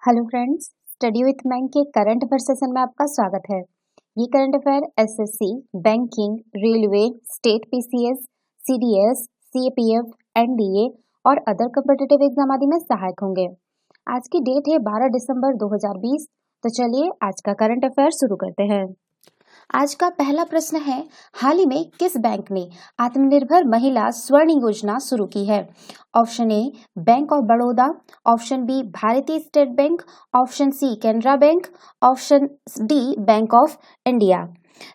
Hello friends, study with मैंग के current affair session में आपका स्वागत है। ये current affair SSC, banking, railway, state PCS, CDS, CAPF, NDA और अदर कॉम्पिटिटिव एग्जाम आदि में सहायक होंगे। आज की डेट है 12 दिसंबर 2020। तो चलिए आज का करंट अफेयर शुरू करते हैं। आज का पहला प्रश्न है, हाल ही में किस बैंक ने आत्मनिर्भर महिला स्वर्ण योजना शुरू की है? Option A bank of Baroda, option B Bharatiya state bank, option C Canara bank, option D bank of India.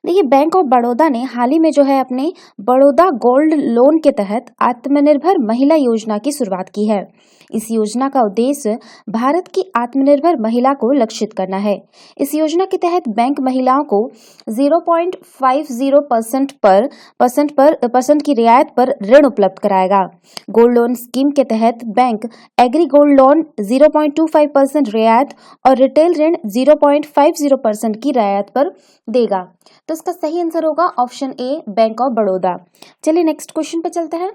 देखिए, बैंक ऑफ बड़ौदा ने हाल ही में जो है अपने बड़ौदा गोल्ड लोन के तहत आत्मनिर्भर महिला योजना की शुरुआत की है। इस योजना का उद्देश्य भारत की आत्मनिर्भर महिला को लक्षित करना है। इस योजना के तहत बैंक महिलाओं को 0.50% की रियायत पर ऋण उपलब्ध कराएगा। गोल्ड लोन स्कीम के तहत बैंक एग्री गोल्ड लोन 0.25% रियायत और रिटेल ऋण 0.50% की रियायत पर देगा। तो इसका सही आंसर होगा option A bank of Baroda. चलिए नेक्स्ट क्वेश्चन पे चलते हैं।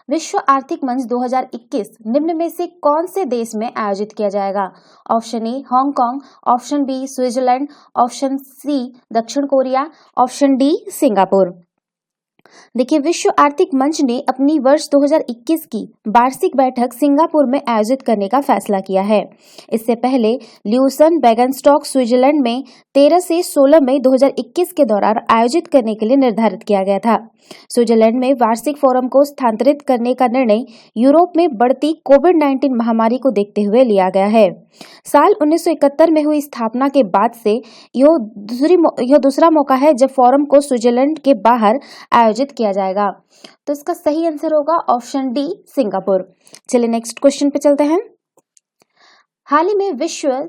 विश्व आर्थिक मंच 2021 निम्न में से कौन से देश में आयोजित किया जाएगा? Option A Hong Kong, option B Switzerland, option C दक्षिण कोरिया, ऑप्शन डी सिंगापुर। देखिए, विश्व आर्थिक मंच ने अपनी वर्ष 2021 की वार्षिक बैठक सिंगापुर में आयोजित करने का फैसला किया है। इससे पहले ल्यूसन बैगनस्टॉक स्विट्जरलैंड में 13 से 16 मई 2021 के दौरान आयोजित करने के लिए निर्धारित किया गया था। स्विट्जरलैंड में वार्षिक फोरम को स्थानांतरित करने का निर्णय यूरोप में बढ़ती कोविड-19 महामारी को देखते हुए लिया गया है। साल 1971 में हुई स्थापना के बाद से यह दूसरा मौका है जब फोरम को स्विट्जरलैंड के बाहर आयोजित किया जाएगा। तो इसका सही आंसर होगा ऑप्शन डी सिंगापुर। चलिए नेक्स्ट क्वेश्चन पे चलते हैं। हाल ही में विश्व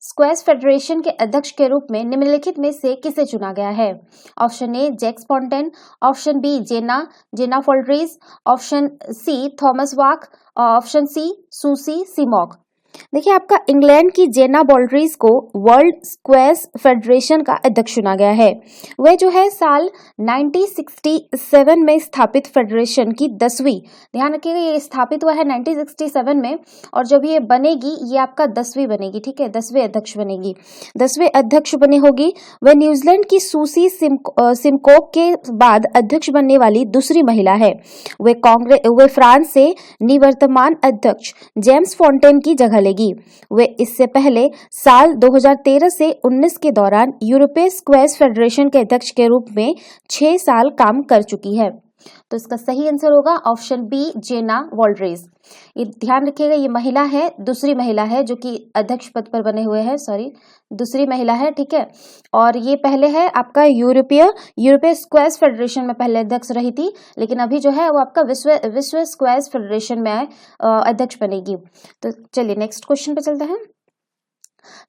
स्क्वैश फेडरेशन के अध्यक्ष के रूप में निम्नलिखित में से किसे चुना गया है? Option A Jack Spontane, option B Jena Foldries, option C Thomas Walk, option C Susie Simok. देखिए, आपका इंग्लैंड की जेना बॉल्ड्रीज को वर्ल्ड स्क्वैश फेडरेशन का अध्यक्ष चुना गया है। वह जो है साल 1967 में स्थापित फेडरेशन की 10वीं, ध्यान रखिएगा ये स्थापित हुआ है 1967 में, और जब ये बनेगी ये आपका 10वीं बनेगी। ठीक है, 10वें अध्यक्ष बनेगी, 10वें अध्यक्ष बने होगी। वह न्यूजीलैंड की सूसी सिमकोक के बाद अध्यक्ष बनने वाली दूसरी महिला है। वे फ्रांस से निवर्तमान अध्यक्ष जेम्स फॉन्टेन की जगह लेगी। वे इससे पहले साल 2013 से 19 के दौरान यूरोपीय स्क्वैश फेडरेशन के अध्यक्ष के रूप में 6 साल काम कर चुकी है। तो इसका सही आंसर होगा ऑप्शन बी जेना वॉल्ड्रीज। ये ध्यान रखिएगा, ये महिला है, दूसरी महिला है जो कि अध्यक्ष पद पर बने हुए हैं, दूसरी महिला है। ठीक है, और ये पहले है आपका यूरोपीय स्क्वैश फेडरेशन में पहले अध्यक्ष रही थी, लेकिन अभी जो है वो आपका विश्व स्क्वैश फेडरेशन में अध्यक्ष बनेगी। तो चलिए नेक्स्ट क्वेश्चन पे चलते हैं।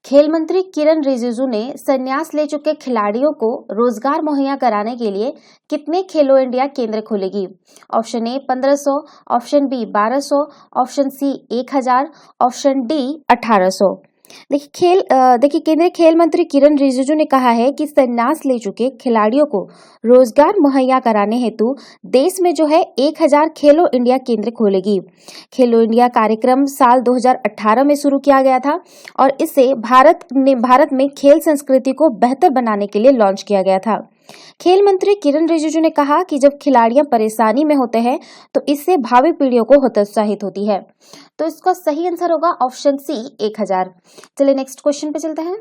खेल मंत्री किरण रिजिजू ने संन्यास ले चुके खिलाड़ियों को रोजगार मुहैया कराने के लिए कितने खेलो इंडिया केंद्र खोलेगी? Option A 1500, option B 1200, option C 1000, option D 1800। देखिए, केंद्रीय खेल मंत्री किरण रिजिजू ने कहा है कि संन्यास ले चुके खिलाड़ियों को रोजगार मुहैया कराने हेतु देश में जो है 1000 खेलो इंडिया केंद्र खोलेगी। खेलो इंडिया कार्यक्रम साल 2018 में शुरू किया गया था और इसे भारत में खेल संस्कृति को बेहतर बनाने के लिए लॉन्च किया गया था। खेल मंत्री किरण रिजिजू ने कहा कि जब खिलाड़ियां परेशानी में होते हैं तो इससे भावी पीढ़ियों को हतोत्साहित होती है। तो इसका सही आंसर होगा ऑप्शन सी 1000। चलिए नेक्स्ट क्वेश्चन पे चलते हैं।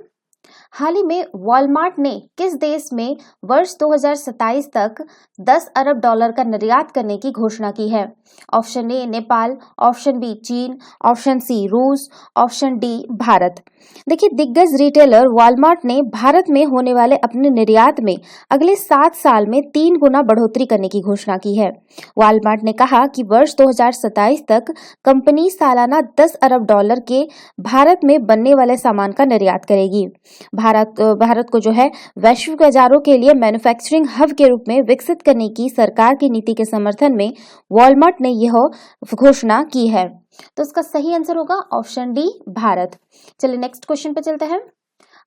हाल ही में वॉलमार्ट ने किस देश में वर्ष 2027 तक 10 अरब डॉलर का निर्यात करने की घोषणा की है? Option A Nepal, option B चीन, ऑप्शन सी रूस, ऑप्शन डी भारत। देखिए, दिग्गज रिटेलर वॉलमार्ट ने भारत में होने वाले अपने निर्यात में अगले 7 साल में 3 गुना बढ़ोतरी करने की घोषणा की है। वॉलमार्ट ने कहा कि वर्ष 2027 तक कंपनी सालाना 10 अरब डॉलर के भारत में बनने वाले सामान का निर्यात करेगी। भारत को जो है वैश्विक बाजारों के लिए मैन्युफैक्चरिंग हब के रूप में विकसित करने की सरकार की नीति के समर्थन में वॉलमार्ट ने यह घोषणा की है। तो इसका सही आंसर होगा ऑप्शन डी भारत। चलिए नेक्स्ट क्वेश्चन पे चलते हैं।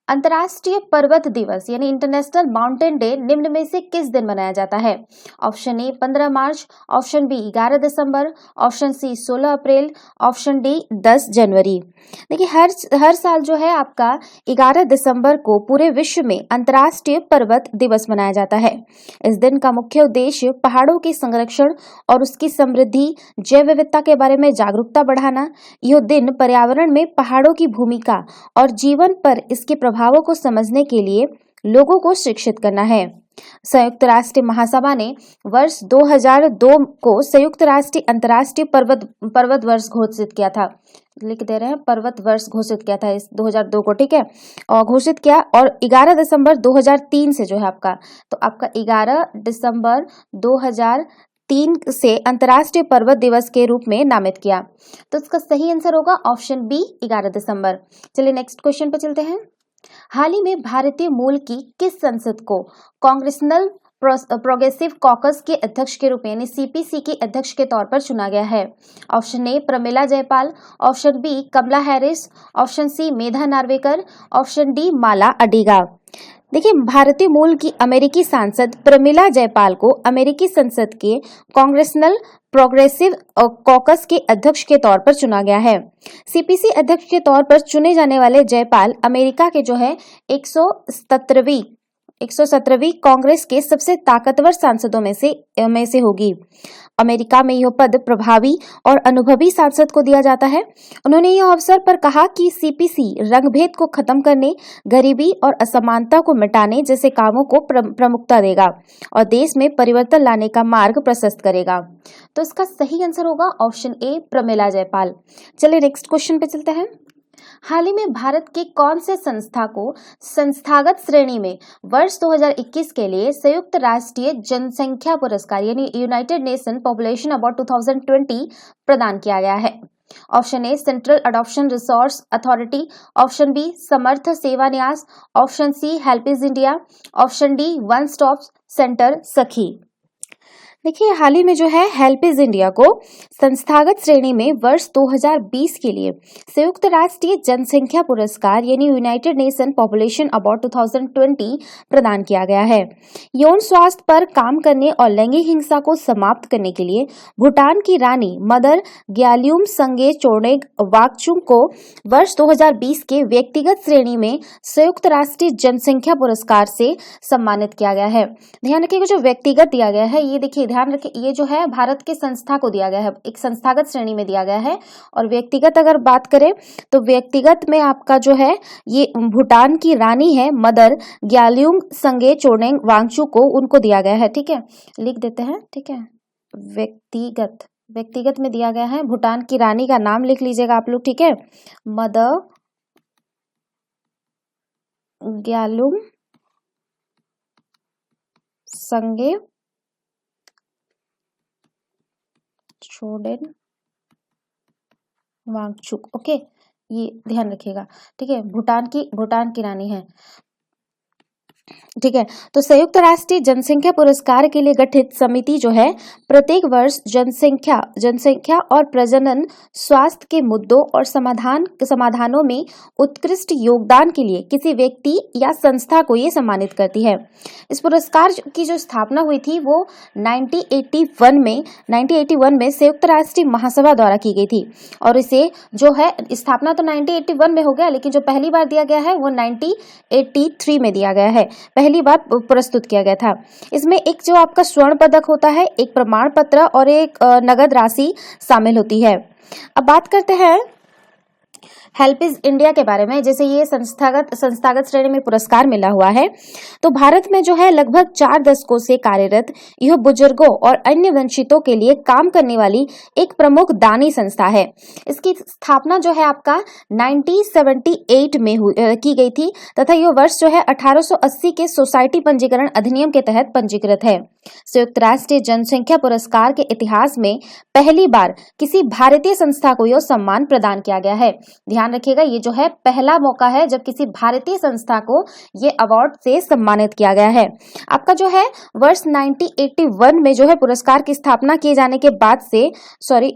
अंतर्राष्ट्रीय पर्वत दिवस यानी इंटरनेशनल माउंटेन डे निम्न में से किस दिन मनाया जाता है? ऑप्शन ए 15 मार्च, ऑप्शन बी 11 दिसंबर, ऑप्शन सी 16 अप्रैल, ऑप्शन डी 10 जनवरी। देखिए हर साल जो है आपका 11 दिसंबर को पूरे विश्व में अंतर्राष्ट्रीय पर्वत दिवस मनाया जाता है। इस दिन का मुख्य उद्देश्य पहाड़ों के संरक्षण और उसकी समृद्धि, जैव विविधता के बारे में जागरूकता बढ़ाना। यह दिन पर्यावरण में पहाड़ों की भूमिका और जीवन पर इसके प्रभावों को समझने के लिए लोगों को शिक्षित करना है। संयुक्त राष्ट्र महासभा ने वर्ष 2002 को संयुक्त राष्ट्र अंतर्राष्ट्रीय पर्वत वर्ष घोषित किया था। लिख दे रहे हैं, पर्वत वर्ष घोषित किया था इस 2002 को, ठीक है, और घोषित किया। और 11 दिसंबर 2003 से जो है आपका, तो आपका 11 दिसंबर 2003 से अंतर्राष्ट्रीय पर्वत दिवस के रूप में नामित किया। तो इसका सही आंसर होगा ऑप्शन बी 11 दिसंबर। चलिए नेक्स्ट क्वेश्चन पे चलते हैं। हाल ही में भारतीय मूल की किस संसद को कांग्रेसनल प्रोग्रेसिव कॉकस के अध्यक्ष के रूप में यानी सीपीसी के अध्यक्ष के तौर पर चुना गया है? Option A Pramila Jayapal, option B Kamala Harris, option C Medha Narvekar, option D Mala Adiga. देखिए भारतीय मूल की अमेरिकी सांसद प्रमिला जयपाल को अमेरिकी संसद के कांग्रेसनल प्रोग्रेसिव कॉकस के अध्यक्ष के तौर पर चुना गया है। सीपीसी अध्यक्ष के तौर पर चुने जाने वाले जयपाल अमेरिका के जो है 117वीं कांग्रेस के सबसे ताकतवर सांसदों में से होगी। अमेरिका में यह पद प्रभावी और अनुभवी सांसद को दिया जाता है। उन्होंने यह अवसर पर कहा कि सीपीसी रंगभेद को खत्म करने, गरीबी और असमानता को मिटाने जैसे कामों को प्रमुखता देगा और देश में परिवर्तन लाने का मार्ग प्रशस्त करेगा। तो इसका सही आंसर होगा ऑप्शन ए प्रमिला जयपाल। चलिए नेक्स्ट क्वेश्चन पे चलते हैं। हाल ही में भारत के कौन से संस्था को संस्थागत श्रेणी में वर्ष 2021 के लिए संयुक्त राष्ट्रीय जनसंख्या पुरस्कार यानी यूनाइटेड नेशन पॉपुलेशन अवार्ड 2020 प्रदान किया गया है? Option A central adoption resource authority, option B Samarth Seva Nyas, option C HelpAge India, option D one stop centre Sakhi. देखिए हाल ही में जो है हेल्पेज इंडिया को संस्थागत श्रेणी में वर्ष 2020 के लिए संयुक्त राष्ट्रीय जनसंख्या पुरस्कार यानी यूनाइटेड नेशन पॉपुलेशन अवार्ड 2020 प्रदान किया गया है। यौन स्वास्थ्य पर काम करने और लैंगिक हिंसा को समाप्त करने के लिए भूटान की रानी मदर ग्याल्यूम संगे चोर्नेग वाकचुंग को वर्ष 2020 के व्यक्तिगत श्रेणी में संयुक्त राष्ट्रीय जनसंख्या पुरस्कार से सम्मानित किया गया है। ध्यान रखिएगा जो व्यक्तिगत दिया गया है, ये देखिए ध्यान रखें, ये जो है भारत के संस्था को दिया गया है, एक संस्थागत श्रेणी में दिया गया है। और व्यक्तिगत अगर बात करें तो व्यक्तिगत में आपका जो है ये भूटान की रानी है मदर ग्याल्यूम संगे चोर्नेग वांगचू को, उनको दिया गया है। ठीक है, लिख देते हैं, ठीक है, व्यक्तिगत में दिया गया है। भूटान की रानी का नाम लिख लीजिएगा आप लोग, ठीक है, मदर ग्याल्यूम संगे चोर्नेग वांगचुक। ओके, ये ध्यान रखिएगा, ठीक है, भूटान की रानी है। ठीक है, तो संयुक्त राष्ट्रीय जनसंख्या पुरस्कार के लिए गठित समिति जो है प्रत्येक वर्ष जनसंख्या और प्रजनन स्वास्थ्य के मुद्दों और समाधानों में उत्कृष्ट योगदान के लिए किसी व्यक्ति या संस्था को ये सम्मानित करती है। इस पुरस्कार की जो स्थापना हुई थी वो 1981 में संयुक्त राष्ट्रीय महासभा द्वारा की गई थी। और इसे जो है स्थापना तो 1981 में हो गया, लेकिन जो पहली बार दिया गया है वो 1983 में दिया गया है, पहली बार प्रस्तुत किया गया था। इसमें एक जो आपका स्वर्ण पदक होता है, एक प्रमाण पत्र और एक नगद राशि शामिल होती है। अब बात करते हैं हेल्पेज इंडिया के बारे में। जैसे ये संस्थागत श्रेणी में पुरस्कार मिला हुआ है, तो भारत में जो है लगभग 4 दशकों से कार्यरत यह बुजुर्गों और अन्य वंचितों के लिए काम करने वाली एक प्रमुख दानी संस्था है। इसकी स्थापना जो है आपका 1978 में की गई थी तथा यह वर्ष जो है 1880 के सोसाइटी पंजीकरण अधिनियम के तहत पंजीकृत है। संयुक्त राष्ट्रीय जनसंख्या पुरस्कार के इतिहास में पहली बार किसी भारतीय संस्था को यह सम्मान प्रदान किया गया है। ध्यान ध्यान रखिएगा, ये जो है पहला मौका है जब किसी भारतीय संस्था को ये अवार्ड से सम्मानित किया गया है। आपका जो है वर्ष 1981 में जो है पुरस्कार की स्थापना किए जाने के बाद से, सॉरी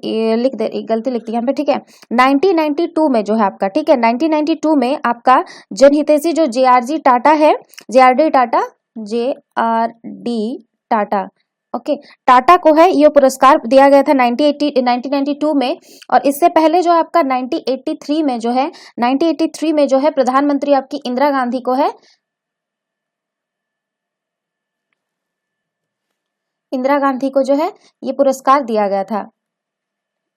गलती लिख दी यहाँ पे, ठीक है, 1992 में जो है आपका, ठीक है, 1992 में आपका जनहितैषी जो JRD टाटा, ओके, टाटा को है ये पुरस्कार दिया गया था 1992 में। और इससे पहले जो आपका 1983 में जो है प्रधानमंत्री आपकी इंदिरा गांधी को है, इंदिरा गांधी को जो है ये पुरस्कार दिया गया था,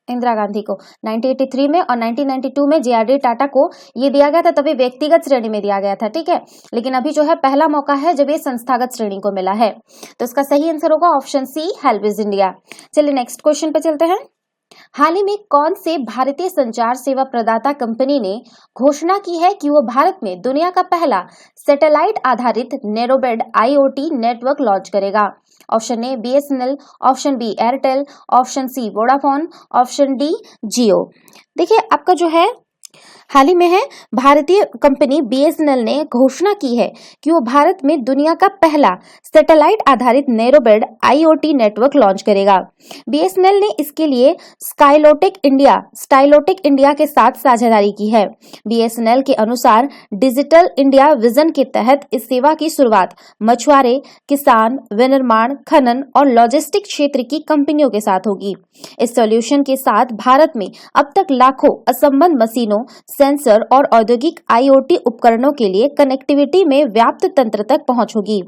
इंदिरा गांधी को 1983 में, और 1992 में JRD टाटा को ये दिया गया था, तभी व्यक्तिगत श्रेणी में दिया गया था, ठीक है। लेकिन अभी जो है पहला मौका है जब ये संस्थागत श्रेणी को मिला है। तो इसका सही आंसर होगा ऑप्शन सी, हेल्वेज इंडिया। चलिए नेक्स्ट क्वेश्चन पे चलते हैं। हाल ही में कौन से भारतीय संचार सेवा प्रदाता कंपनी ने घोषणा की है कि वो भारत में दुनिया का पहला सैटेलाइट आधारित नैरोबैंड IoT नेटवर्क लॉन्च करेगा? Option A BSNL, option B Airtel, option C Vodafone, option D Jio. देखिए आपका जो है हाल ही में है भारतीय कंपनी BSNL ने घोषणा की है कि वो भारत में दुनिया का पहला सैटेलाइट आधारित नैरोबैंड IoT नेटवर्क लॉन्च करेगा। BSNL ने इसके लिए स्काइलोटेक इंडिया के साथ साझेदारी की है। BSNL के अनुसार डिजिटल इंडिया विजन के तहत इस सेवा की शुरुआत मछुआरे, किसान, विनिर्माण, खनन और लॉजिस्टिक क्षेत्र की कंपनियों के साथ होगी। इस सॉल्यूशन के साथ भारत में अब तक लाखों असंबद्ध मशीनों, सेंसर और औद्योगिक IoT उपकरणों के लिए कनेक्टिविटी में व्याप्त तंत्र तक पहुंच होगी।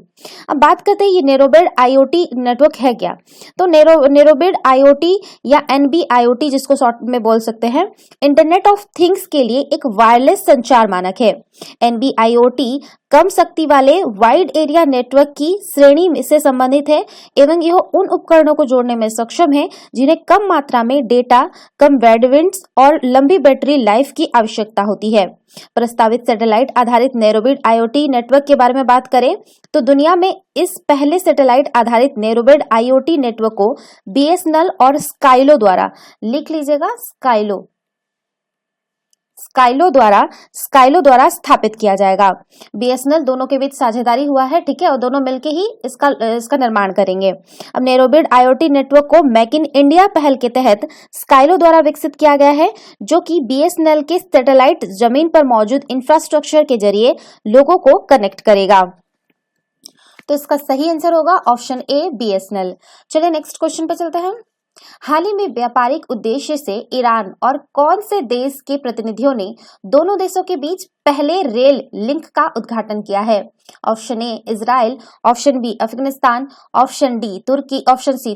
अब बात करते हैं ये नैरोबैंड IoT नेटवर्क है क्या? तो नैरोबैंड IoT या NB-IoT जिसको शॉर्ट में बोल सकते हैं, इंटरनेट ऑफ थिंग्स के लिए एक वायरलेस संचार मानक है। NB-IoT कम शक्ति वाले वाइड एरिया नेटवर्क की श्रेणी से संबंधित है एवं यह उन उपकरणों को जोड़ने में सक्षम है जिन्हें कम मात्रा में डेटा, कम बैंडविड्थ और लंबी बैटरी लाइफ की आवश्यकता होती है। प्रस्तावित सैटेलाइट आधारित नैरोबैंड IoT नेटवर्क के बारे में बात करें तो दुनिया में इस पहले सैटेलाइट आधारित नैरोबैंड IoT नेटवर्क को BSNL और स्काइलो द्वारा, लिख लीजिएगा स्काइलो द्वारा स्थापित किया जाएगा। BSNL दोनों के बीच साझेदारी हुआ है, ठीक है, और दोनों मिलकर ही इसका निर्माण करेंगे। अब नैरोबैंड IoT नेटवर्क को मेक इन इंडिया पहल के तहत स्काइलो द्वारा विकसित किया गया है, जो कि BSNL के सैटेलाइट जमीन पर मौजूद इंफ्रास्ट्रक्चर के जरिए लोगों को कनेक्ट करेगा। तो इसका सही आंसर होगा ऑप्शन ए BSNL। चलिए नेक्स्ट क्वेश्चन पे चलते हैं। हाल ही में व्यापारिक उद्देश्य से ईरान और कौन से देश के प्रतिनिधियों ने दोनों देशों के बीच पहले रेल लिंक का उद्घाटन किया है? Option A Israel, option B Afghanistan, option C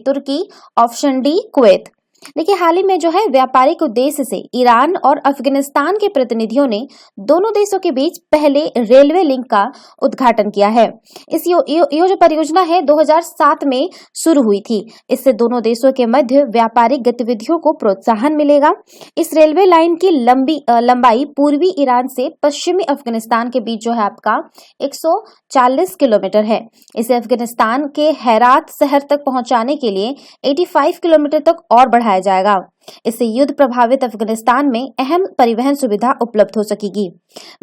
तुर्की, ऑप्शन डी कुवैत। देखिए हाल ही में जो है व्यापारिक उद्देश्य से ईरान और अफगानिस्तान के प्रतिनिधियों ने दोनों देशों के बीच पहले रेलवे लिंक का उद्घाटन किया है। इस यो जो परियोजना है 2007 में शुरू हुई थी। इससे दोनों देशों के मध्य व्यापारिक गतिविधियों को प्रोत्साहन मिलेगा। इस रेलवे लाइन की लंबाई पूर्वी ईरान से पश्चिमी अफगानिस्तान के बीच जो है आपका 140 किलोमीटर है। इसे अफगानिस्तान के हेरात शहर तक पहुंचाने के लिए 85 किलोमीटर तक और बढ़ाया जाएगा। इससे युद्ध प्रभावित अफगानिस्तान में अहम परिवहन सुविधा उपलब्ध हो सकेगी।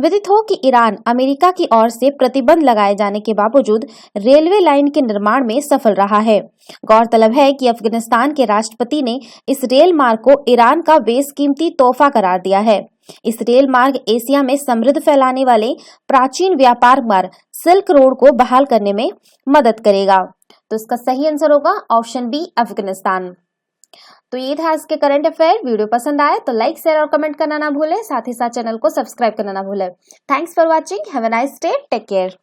विदित हो कि ईरान अमेरिका की ओर से प्रतिबंध लगाए जाने के बावजूद रेलवे लाइन के निर्माण में सफल रहा है। गौरतलब है कि अफगानिस्तान के राष्ट्रपति ने इस रेल मार्ग को ईरान का बेशकीमती तोहफा करार दिया है। इस रेल मार्ग एशिया में समृद्ध फैलाने वाले प्राचीन व्यापार मार्ग सिल्क रोड को बहाल करने में मदद करेगा। तो इसका सही आंसर होगा ऑप्शन बी अफगानिस्तान। तो ये था आज के करंट अफेयर। वीडियो पसंद आए तो लाइक, शेयर और कमेंट करना ना भूलें। साथ ही साथ चैनल को सब्सक्राइब करना ना भूलें। Thanks for watching. Have a nice day. Take care.